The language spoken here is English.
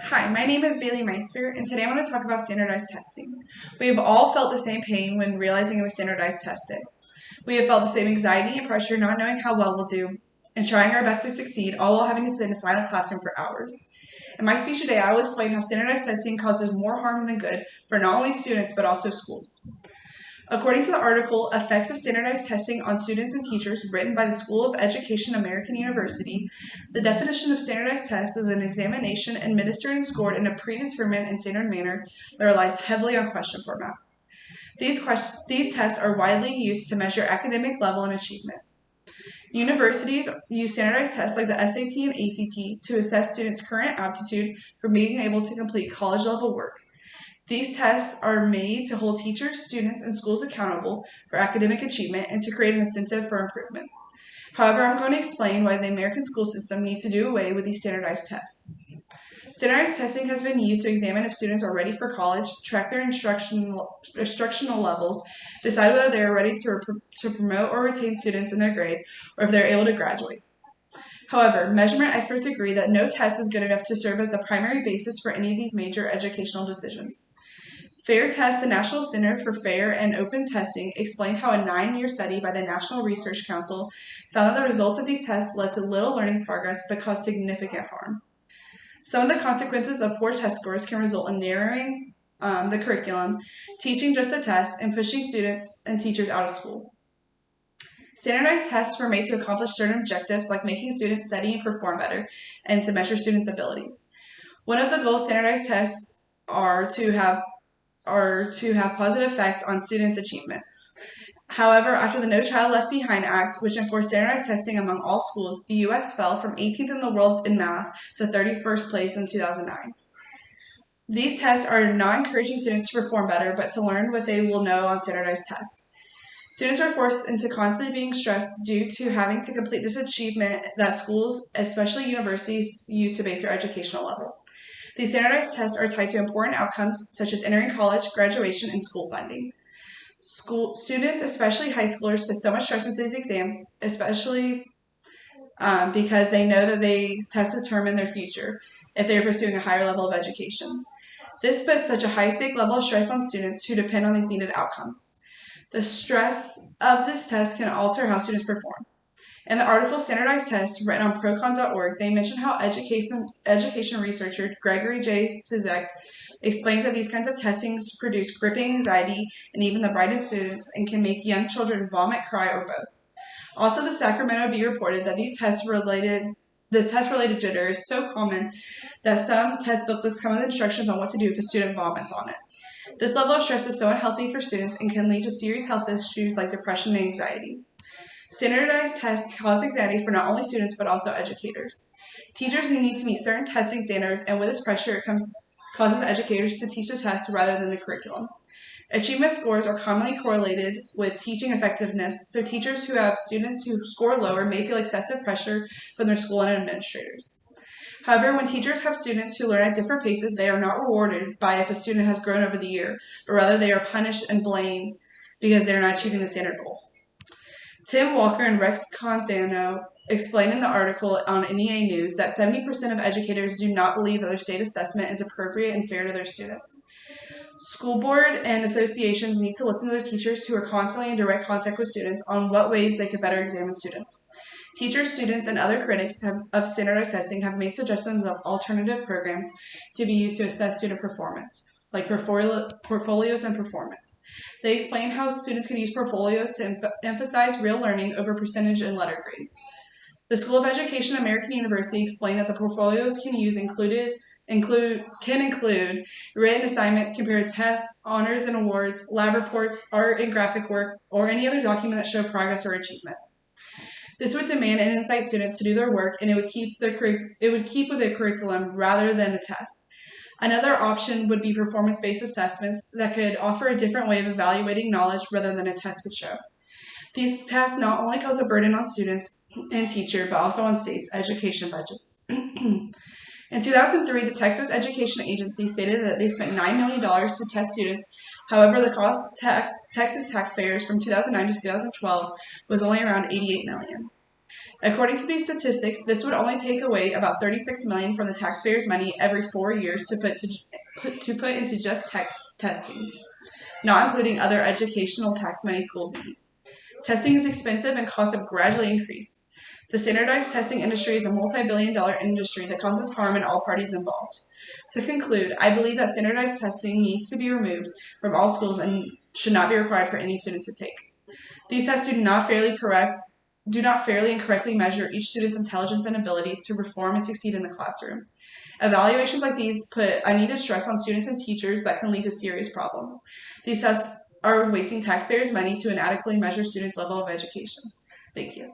Hi, my name is Bailey Meister, and today I want to talk about standardized testing. We have all felt the same pain when realizing it was standardized testing. We have felt the same anxiety and pressure not knowing how well we'll do and trying our best to succeed, all while having to sit in a silent classroom for hours. In my speech today, I will explain how standardized testing causes more harm than good for not only students but also schools. According to the article, Effects of Standardized Testing on Students and Teachers, written by the School of Education American University, the definition of standardized tests is an examination administered and scored in a predetermined and standard manner that relies heavily on question format. These tests are widely used to measure academic level and achievement. Universities use standardized tests like the SAT and ACT to assess students' current aptitude for being able to complete college-level work. These tests are made to hold teachers, students, and schools accountable for academic achievement and to create an incentive for improvement. However, I'm going to explain why the American school system needs to do away with these standardized tests. Standardized testing has been used to examine if students are ready for college, track their instructional levels, decide whether they are ready to promote or retain students in their grade, or if they are able to graduate. However, measurement experts agree that no test is good enough to serve as the primary basis for any of these major educational decisions. Fair Test, the National Center for Fair and Open Testing, explained how a 9-year study by the National Research Council found that the results of these tests led to little learning progress but caused significant harm. Some of the consequences of poor test scores can result in narrowing the curriculum, teaching just the test, and pushing students and teachers out of school. Standardized tests were made to accomplish certain objectives like making students study and perform better and to measure students' abilities. One of the goals of standardized tests are to have positive effects on students' achievement. However, after the No Child Left Behind Act, which enforced standardized testing among all schools, the U.S. fell from 18th in the world in math to 31st place in 2009. These tests are not encouraging students to perform better, but to learn what they will know on standardized tests. Students are forced into constantly being stressed due to having to complete this achievement that schools, especially universities, use to base their educational level. These standardized tests are tied to important outcomes such as entering college, graduation, and school funding. School students, especially high schoolers, put so much stress into these exams, especially because they know that these tests determine their future if they are pursuing a higher level of education. This puts such a high stake level of stress on students who depend on these needed outcomes. The stress of this test can alter how students perform. In the article Standardized Tests, written on procon.org, they mention how education researcher Gregory J. Cizek explains that these kinds of testings produce gripping anxiety in even the brightest students and can make young children vomit, cry, or both. Also, the Sacramento Bee reported that the test-related jitter is so common that some test booklets come with instructions on what to do if a student vomits on it. This level of stress is so unhealthy for students and can lead to serious health issues like depression and anxiety. Standardized tests cause anxiety for not only students but also educators. Teachers need to meet certain testing standards, and with this pressure, it causes educators to teach the test rather than the curriculum. Achievement scores are commonly correlated with teaching effectiveness, so teachers who have students who score lower may feel excessive pressure from their school and administrators. However, when teachers have students who learn at different paces, they are not rewarded by if a student has grown over the year, but rather they are punished and blamed because they are not achieving the standard goal. Tim Walker and Rex Conzano explain in the article on NEA News that 70% of educators do not believe that their state assessment is appropriate and fair to their students. School board and associations need to listen to their teachers who are constantly in direct contact with students on what ways they could better examine students. Teachers, students, and other critics of standardized testing have made suggestions of alternative programs to be used to assess student performance, like portfolios and performance. They explain how students can use portfolios to emphasize real learning over percentage and letter grades. The School of Education American University explained that the portfolios can include written assignments, compared tests, honors and awards, lab reports, art and graphic work, or any other document that show progress or achievement. This would demand and incite students to do their work, and it would keep with their curriculum rather than a test. Another option would be performance-based assessments that could offer a different way of evaluating knowledge rather than a test could show. These tests not only cause a burden on students and teachers, but also on states' education budgets. In 2003, the Texas Education Agency stated that they spent $9 million to test students. However, the cost to Texas taxpayers from 2009 to 2012 was only around $88 million. According to these statistics, this would only take away about $36 million from the taxpayers' money every 4 years to put into just testing, not including other educational tax money schools need. Testing is expensive and costs have gradually increased. The standardized testing industry is a multi-billion-dollar industry that causes harm in all parties involved. To conclude, I believe that standardized testing needs to be removed from all schools and should not be required for any student to take. These tests do not fairly and correctly measure each student's intelligence and abilities to perform and succeed in the classroom. Evaluations like these put unneeded stress on students and teachers that can lead to serious problems. These tests are wasting taxpayers' money to inadequately measure students' level of education. Thank you.